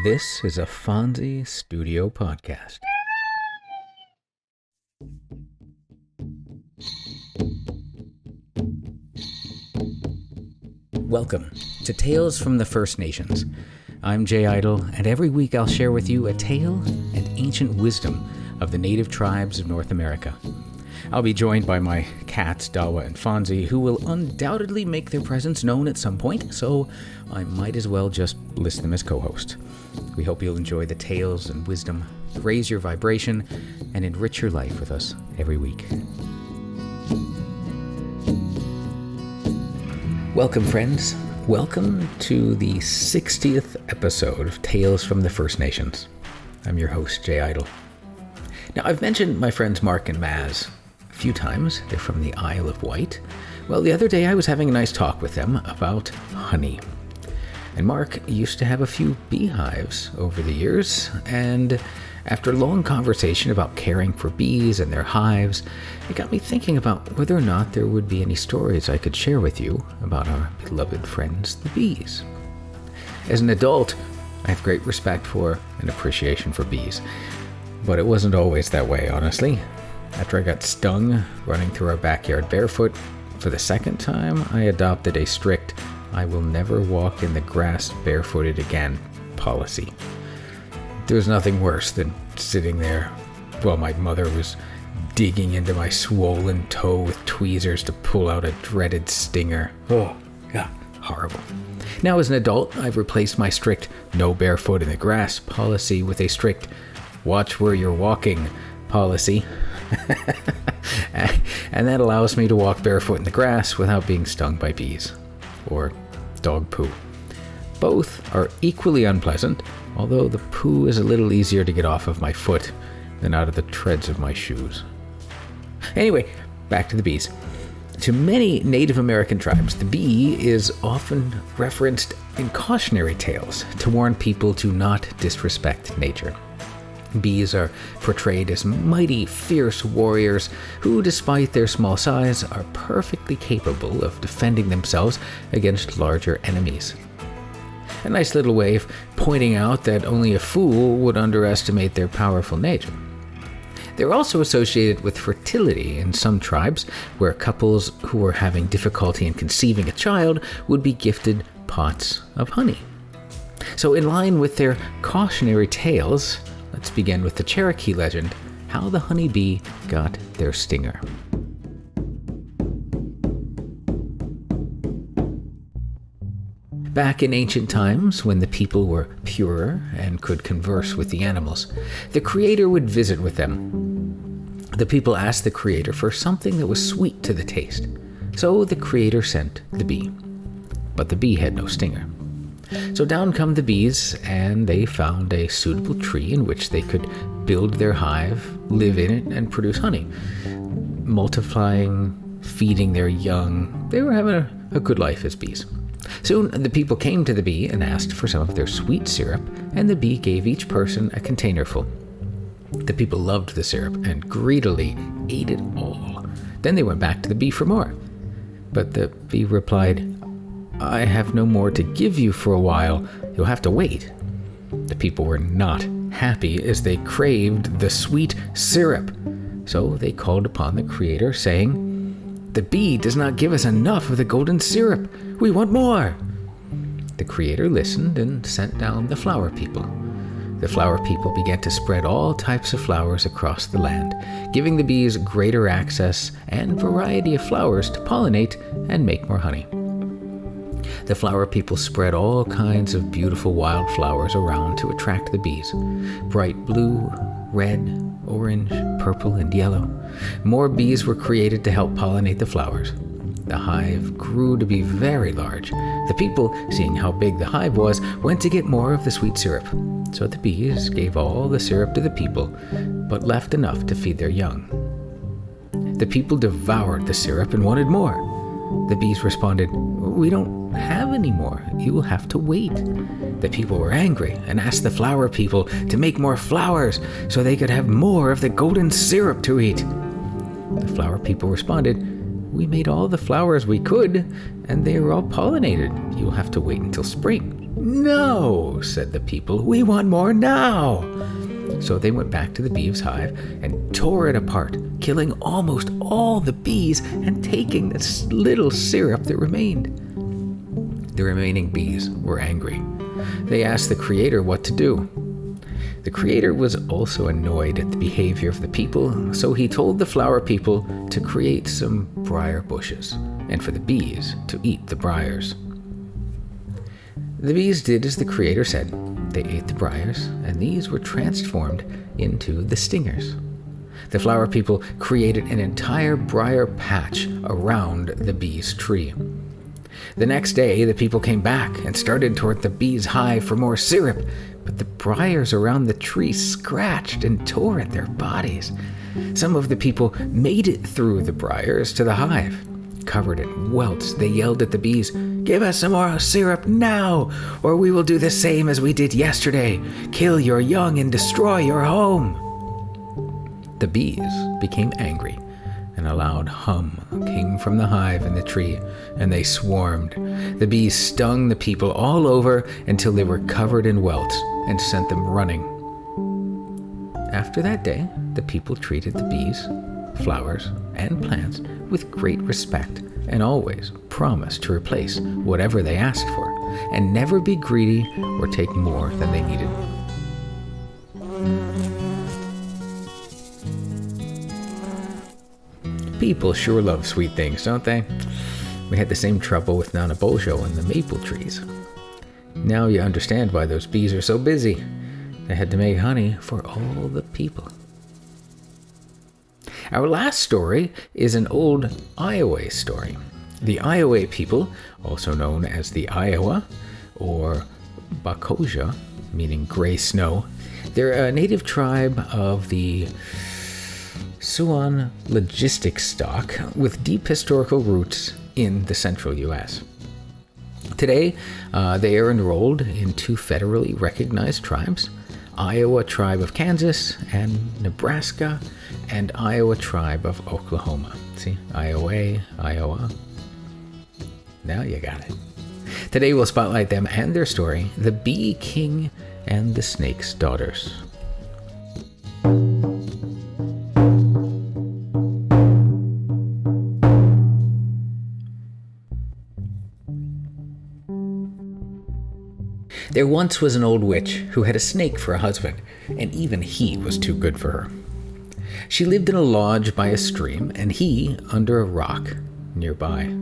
This is a Fonzie Studio podcast. Welcome to Tales from the First Nations. I'm Jay Idle, and every week I'll share with you a tale and ancient wisdom of the native tribes of North America. I'll be joined by my cats, Dawa and Fonzie, who will undoubtedly make their presence known at some point, so I might as well just list them as co-hosts. We hope you'll enjoy the tales and wisdom, raise your vibration, and enrich your life with us every week. Welcome, friends. Welcome to the 60th episode of Tales from the First Nations. I'm your host, Jay Idle. Now, I've mentioned my friends Mark and Maz a few times. They're from the Isle of Wight. Well, the other day I was having a nice talk with them about honey. And Mark used to have a few beehives over the years, and after a long conversation about caring for bees and their hives, it got me thinking about whether or not there would be any stories I could share with you about our beloved friends, the bees. As an adult, I have great respect for and appreciation for bees, but it wasn't always that way, honestly. After I got stung running through our backyard barefoot for the second time, I adopted a strict "I will never walk in the grass barefooted again" policy. There was nothing worse than sitting there while my mother was digging into my swollen toe with tweezers to pull out a dreaded stinger. Oh, God, horrible. Now, as an adult, I've replaced my strict "no barefoot in the grass" policy with a strict "watch where you're walking" policy. And that allows me to walk barefoot in the grass without being stung by bees or dog poo. Both are equally unpleasant, although the poo is a little easier to get off of my foot than out of the treads of my shoes. Anyway, back to the bees. To many Native American tribes, the bee is often referenced in cautionary tales to warn people to not disrespect nature. Bees are portrayed as mighty, fierce warriors who, despite their small size, are perfectly capable of defending themselves against larger enemies. A nice little way of pointing out that only a fool would underestimate their powerful nature. They're also associated with fertility in some tribes, where couples who were having difficulty in conceiving a child would be gifted pots of honey. So, in line with their cautionary tales, let's begin with the Cherokee legend, how the honeybee got their stinger. Back in ancient times, when the people were purer and could converse with the animals, the Creator would visit with them. The people asked the Creator for something that was sweet to the taste, so the Creator sent the bee. But the bee had no stinger. So down come the bees, and they found a suitable tree in which they could build their hive, live in it, and produce honey. Multiplying, feeding their young, they were having a good life as bees. Soon the people came to the bee and asked for some of their sweet syrup, and the bee gave each person a containerful. The people loved the syrup and greedily ate it all. Then they went back to the bee for more. But the bee replied, "I have no more to give you for a while. You'll have to wait." The people were not happy as they craved the sweet syrup. So they called upon the Creator, saying, "The bee does not give us enough of the golden syrup. We want more." The Creator listened and sent down the flower people. The flower people began to spread all types of flowers across the land, giving the bees greater access and variety of flowers to pollinate and make more honey. The flower people spread all kinds of beautiful wildflowers around to attract the bees. Bright blue, red, orange, purple, and yellow. More bees were created to help pollinate the flowers. The hive grew to be very large. The people, seeing how big the hive was, went to get more of the sweet syrup. So the bees gave all the syrup to the people, but left enough to feed their young. The people devoured the syrup and wanted more. The bees responded, "We don't have any more. You will have to wait." The people were angry and asked the flower people to make more flowers so they could have more of the golden syrup to eat. The flower people responded, "We made all the flowers we could, and they are all pollinated. You'll have to wait until spring." "No," said the people, "we want more now." So they went back to the bee's hive and tore it apart, killing almost all the bees and taking the little syrup that remained. The remaining bees were angry. They asked the Creator what to do. The Creator was also annoyed at the behavior of the people, so he told the flower people to create some briar bushes, and for the bees to eat the briars. The bees did as the Creator said. They ate the briars, and these were transformed into the stingers. The flower people created an entire briar patch around the bee's tree. The next day, the people came back and started toward the bee's hive for more syrup, but the briars around the tree scratched and tore at their bodies. Some of the people made it through the briars to the hive. Covered in welts, they yelled at the bees, "Give us some more syrup now, or we will do the same as we did yesterday. Kill your young and destroy your home." The bees became angry, and a loud hum came from the hive and the tree, and they swarmed. The bees stung the people all over until they were covered in welts and sent them running. After that day, the people treated the bees, flowers, and plants with great respect, and always promised to replace whatever they asked for, and never be greedy or take more than they needed. People sure love sweet things, don't they? We had the same trouble with Nana Bojo and the maple trees. Now you understand why those bees are so busy. They had to make honey for all the people. Our last story is an old Iowa story. The Iowa people, also known as the Iowa or Bakoja, meaning gray snow, they're a native tribe of the Siouan logistic stock with deep historical roots in the central U.S. Today, they are enrolled in two federally recognized tribes, Iowa Tribe of Kansas and Nebraska, and Iowa Tribe of Oklahoma. See, Iowa. Now you got it. Today we'll spotlight them and their story, the Bee King and the Snake's Daughters. There once was an old witch who had a snake for a husband, and even he was too good for her. She lived in a lodge by a stream, and he under a rock nearby.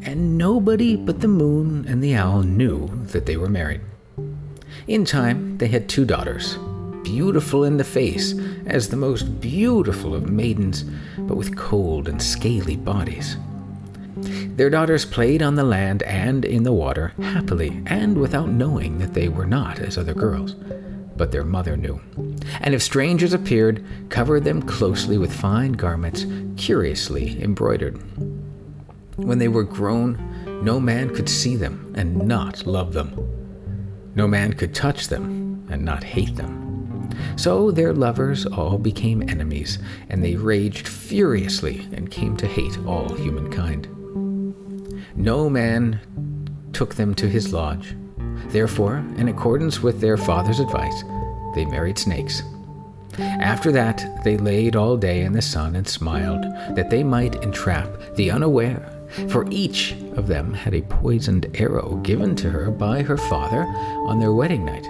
And nobody but the moon and the owl knew that they were married. In time, they had two daughters, beautiful in the face as the most beautiful of maidens, but with cold and scaly bodies. Their daughters played on the land and in the water happily and without knowing that they were not as other girls. But their mother knew, and if strangers appeared, covered them closely with fine garments, curiously embroidered. When they were grown, no man could see them and not love them. No man could touch them and not hate them. So their lovers all became enemies, and they raged furiously and came to hate all humankind. No man took them to his lodge. Therefore, in accordance with their father's advice, they married snakes. After that, they laid all day in the sun and smiled, that they might entrap the unaware, for each of them had a poisoned arrow given to her by her father on their wedding night.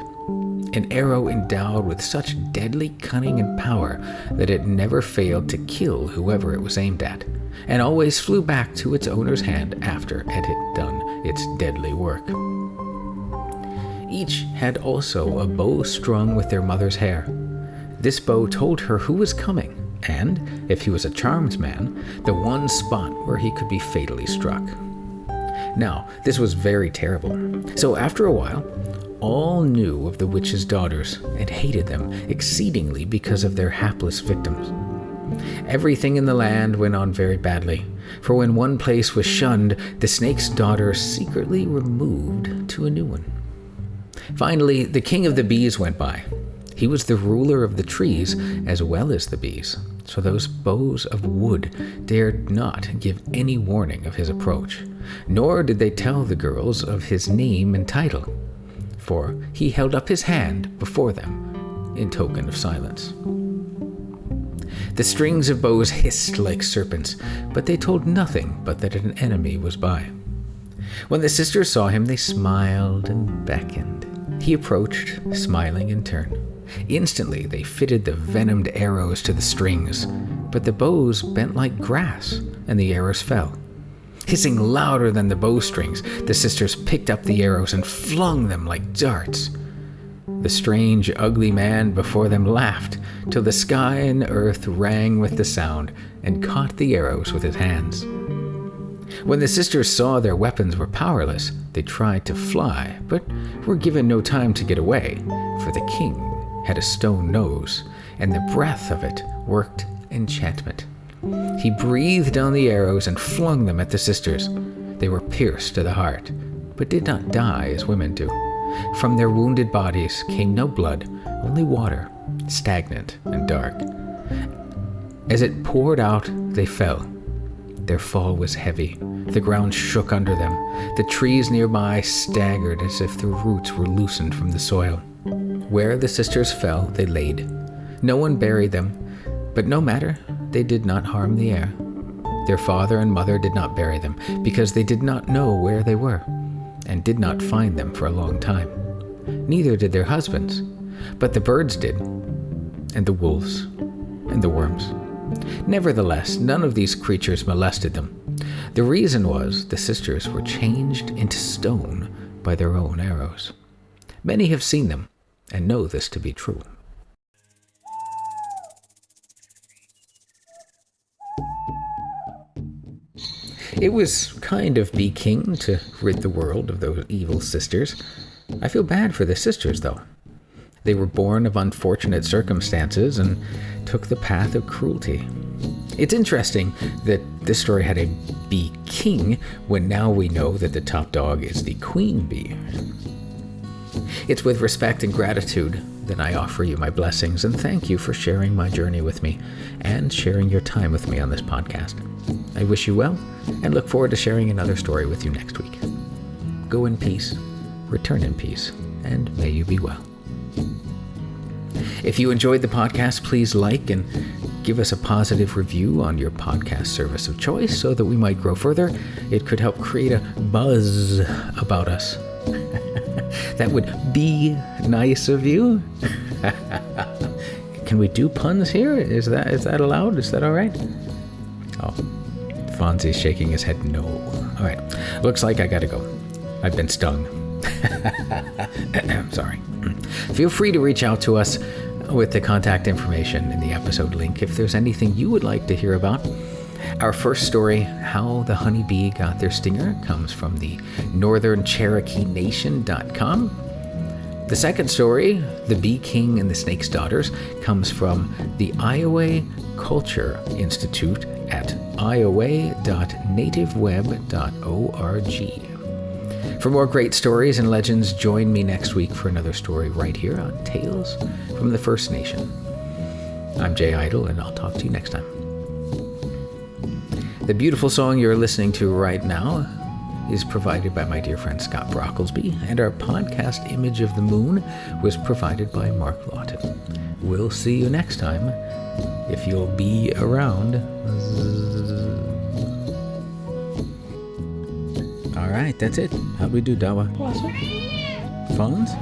An arrow endowed with such deadly cunning and power that it never failed to kill whoever it was aimed at, and always flew back to its owner's hand after it had done its deadly work. Each had also a bow strung with their mother's hair. This bow told her who was coming, and, if he was a charmed man, the one spot where he could be fatally struck. Now, this was very terrible. So after a while, all knew of the witch's daughters and hated them exceedingly because of their hapless victims. Everything in the land went on very badly, for when one place was shunned, the snake's daughters secretly removed to a new one. Finally, the king of the bees went by. He was the ruler of the trees as well as the bees, so those bows of wood dared not give any warning of his approach, nor did they tell the girls of his name and title. for he held up his hand before them in token of silence. The strings of bows hissed like serpents, but they told nothing but that an enemy was by. When the sisters saw him, they smiled and beckoned. He approached, smiling in turn. Instantly, they fitted the venomed arrows to the strings, but the bows bent like grass, and the arrows fell. Hissing louder than the bowstrings, the sisters picked up the arrows and flung them like darts. The strange, ugly man before them laughed till the sky and earth rang with the sound and caught the arrows with his hands. When the sisters saw their weapons were powerless, they tried to fly, but were given no time to get away, for the king had a stone nose, and the breath of it worked enchantment. He breathed on the arrows and flung them at the sisters. They were pierced to the heart, but did not die as women do. From their wounded bodies came no blood, only water, stagnant and dark. As it poured out, they fell. Their fall was heavy. The ground shook under them. The trees nearby staggered as if their roots were loosened from the soil. Where the sisters fell, they laid. No one buried them, but no matter, they did not harm the air. Their father and mother did not bury them, because they did not know where they were, and did not find them for a long time. Neither did their husbands, but the birds did, and the wolves, and the worms. Nevertheless, none of these creatures molested them. The reason was the sisters were changed into stone by their own arrows. Many have seen them and know this to be true. It was kind of Bee King to rid the world of those evil sisters. I feel bad for the sisters, though. They were born of unfortunate circumstances and took the path of cruelty. It's interesting that this story had a bee king when now we know that the top dog is the queen bee. It's with respect and gratitude that I offer you my blessings and thank you for sharing my journey with me and sharing your time with me on this podcast. I wish you well and look forward to sharing another story with you next week. Go in peace, return in peace, and may you be well. If you enjoyed the podcast, please like and give us a positive review on your podcast service of choice so that we might grow further. It could help create a buzz about us. That would be nice of you. Can we do puns here? Is that allowed? Is that all right? Oh, Fonzie's shaking his head no. All right, looks like I gotta go. I've been stung. Sorry. Feel free to reach out to us with the contact information in the episode link if there's anything you would like to hear about. Our first story, How the Honeybee Got Their Stinger, comes from the northerncherokeenation.com. The second story, The Bee King and the Snake's Daughters, comes from the Iowa Culture Institute at iowa.nativeweb.org. For more great stories and legends, join me next week for another story right here on Tales from the First Nation. I'm Jay Idle, and I'll talk to you next time. The beautiful song you're listening to right now is provided by my dear friend Scott Brocklesby, and our podcast image of the moon was provided by Mark Lawton. We'll see you next time, if you'll be around. All right, that's it. How'd we do, Dawa? Phones?